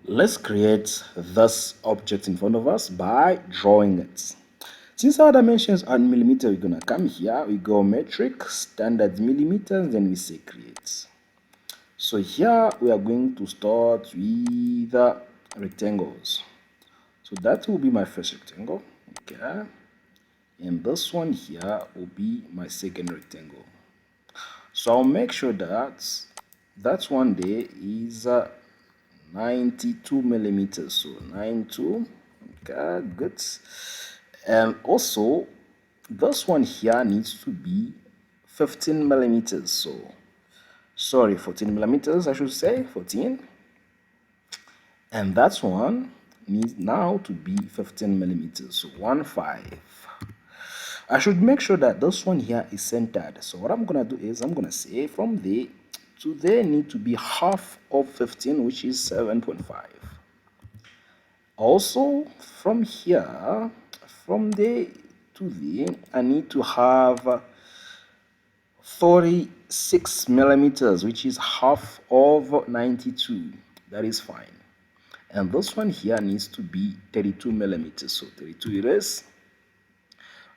Let's create this object in front of us by drawing it. Since our dimensions are in millimeter, we're gonna come here, we go metric, standard millimeters, then we say create. So here we are going to start with rectangles. So that will be my first rectangle, okay? And this one here will be my second rectangle. So I'll make sure that one there is 92 millimeters, so 92, okay, good. And also this one here needs to be 15 millimeters, so sorry, 14 millimeters I should say, 14. And that one needs now to be 15 millimeters, so 15. I should make sure that this one here is centered. So what I'm gonna do is I'm gonna say from there to there need to be half of 15, which is 7.5. Also from here, from there to there, I need to have 46 millimeters, which is half of 92. That is fine. And this one here needs to be 32 millimeters, so 32 it is.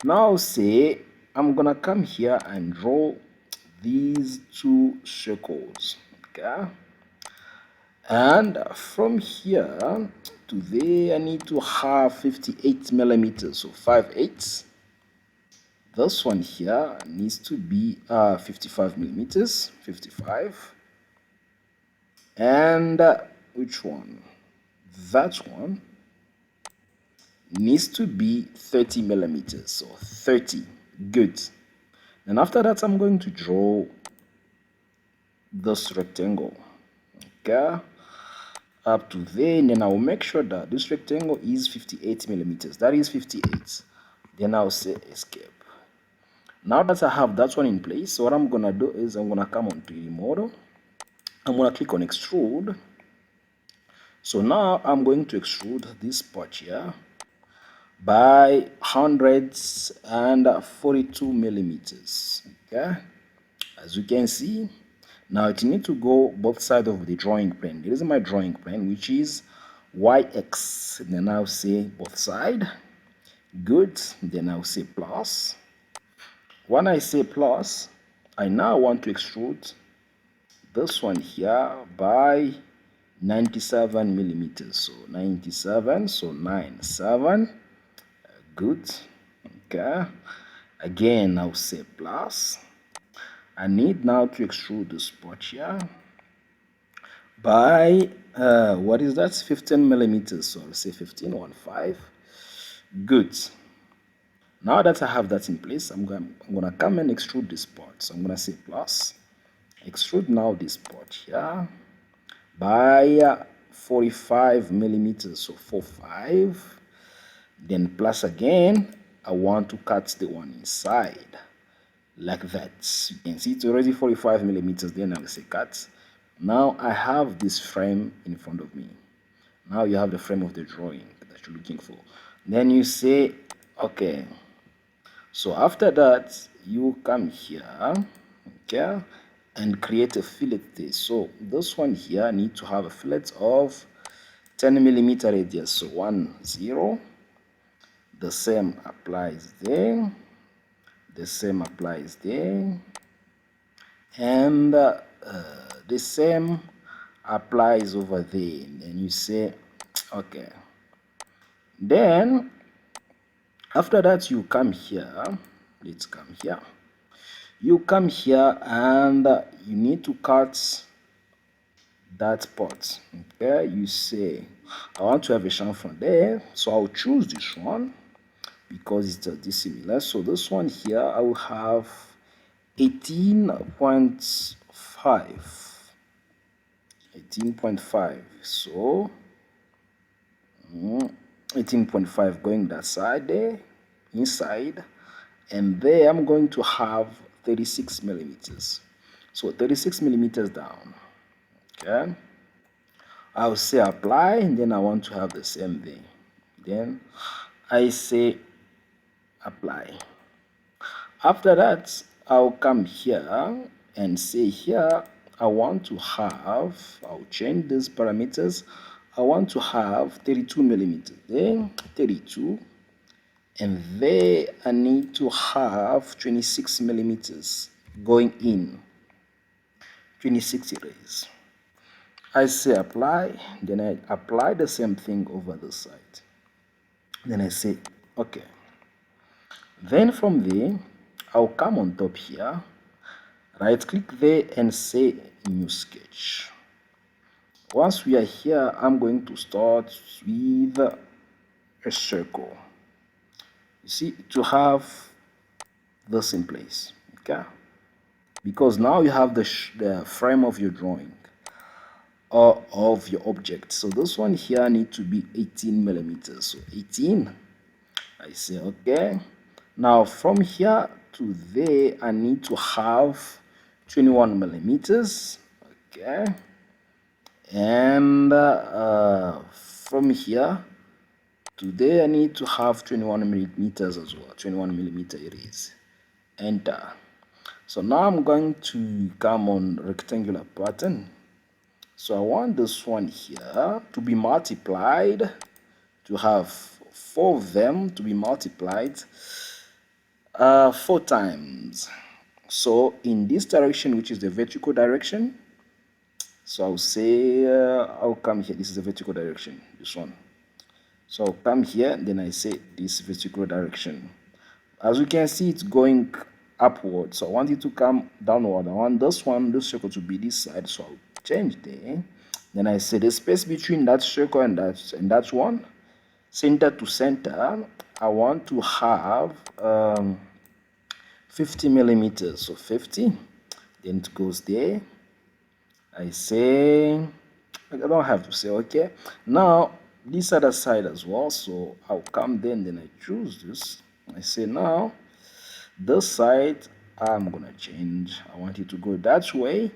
Now say I'm gonna come here and draw these two circles, okay? And from here to there I need to have 58 millimeters, so 5/8. This one here needs to be 55 millimeters, 55. And which one? That one needs to be 30 millimeters, so 30. Good. And after that I'm going to draw this rectangle, okay, up to there, and then I'll make sure that this rectangle is 58 millimeters. That is 58. Then I'll say escape. Now that I have that one in place, so what I'm gonna do is I'm gonna come on 3D model, I'm gonna click on extrude. So now I'm going to extrude this part here by 142 millimeters, okay? As you can see, now it needs to go both sides of the drawing plane. This is my drawing plane, which is YX. Then I'll say both sides. Good. Then I'll say plus. When I say plus, I now want to extrude this one here by 97 millimeters. So 97, so 97. Good. Okay. Again, I'll say plus. I need now to extrude the spot here by what is that? 15 millimeters. So I'll say 15. Good. Now that I have that in place, I'm gonna come and extrude this part. So I'm gonna say plus. Extrude now this part here by 45 millimeters. So 45. Then plus again, I want to cut the one inside like that. You can see it's already 45 millimeters. Then I will say cut. Now I have this frame in front of me. Now you have the frame of the drawing that you're looking for. Then you say okay. So after that you come here, okay, and create a fillet there. So this one here need to have a fillet of 10 millimeter radius. So 10. The same applies there. The same applies there. And the same applies over there. And you say okay. Then after that you come here. Let's come here. You come here and you need to cut that part, okay? You say I want to have a chamfer there, so I'll choose this one because it's dissimilar. So this one here I will have 18.5. 18.5. So 18.5 going that side there, inside, and there I'm going to have 36 millimeters. So 36 millimeters down, okay? I'll say apply, and then I want to have the same thing. Then I say apply. After that, I'll come here and say here I want to have, I'll change these parameters. I want to have 32 millimeters. Then 32. And there I need to have 26 millimeters going in. 26 it is. I say apply, then I apply the same thing over the side. Then I say okay. Then from there, I'll come on top here, right click there and say new sketch. Once we are here, I'm going to start with a circle. You see, to have this in place, okay? Because now you have the frame of your drawing or of your object. So this one here need to be 18 millimeters. So 18, I say okay. Now from here to there, I need to have 21 millimeters, okay. And from here to there, I need to have 21 millimeters as well. 21 millimeter it is. Enter. So now I'm going to come on rectangular pattern. So I want this one here to be multiplied, to have 4 of them to be multiplied 4 times. So in this direction, which is the vertical direction, so I'll say I'll come here. This is the vertical direction, this one. So I'll come here, then I say this vertical direction. As you can see, it's going upward. So I want it to come downward. I want this circle to be this side. So I'll change there. Then I say the space between that circle and that one, center to center, I want to have 50 millimeters. So 50. Then it goes there. I say, I don't have to say okay. Now this other side as well. So I'll come then I choose this. I say now this side I'm gonna change. I want it to go that way.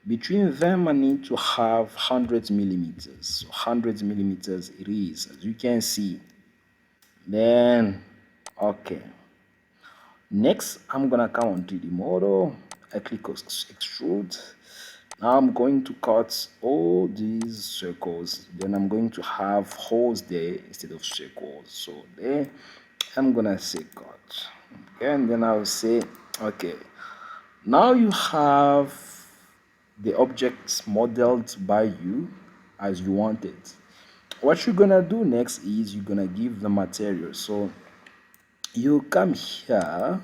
Between them I need to have 100 millimeters. So 100 millimeters it is, as you can see. Then okay. Next I'm gonna come on 3D model. I click on extrude. Now I'm going to cut all these circles. Then I'm going to have holes there instead of circles. So there I'm gonna say cut. Okay, and then I'll say okay. Now you have the objects modeled by you as you want it. What you're gonna do next is you're gonna give the material. So you come here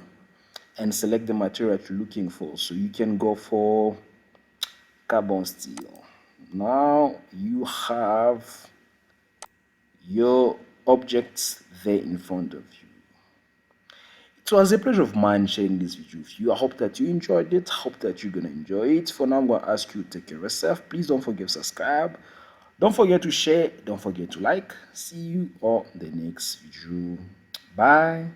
and select the material that you're looking for. So you can go for carbon steel. Now you have your objects there in front of you. It was a pleasure of mine sharing this video with you. I hope that you enjoyed it. I hope that you're gonna enjoy it. For now, I'm gonna ask you to take care of yourself. Please don't forget to subscribe. Don't forget to share. Don't forget to like. See you on the next video. Bye.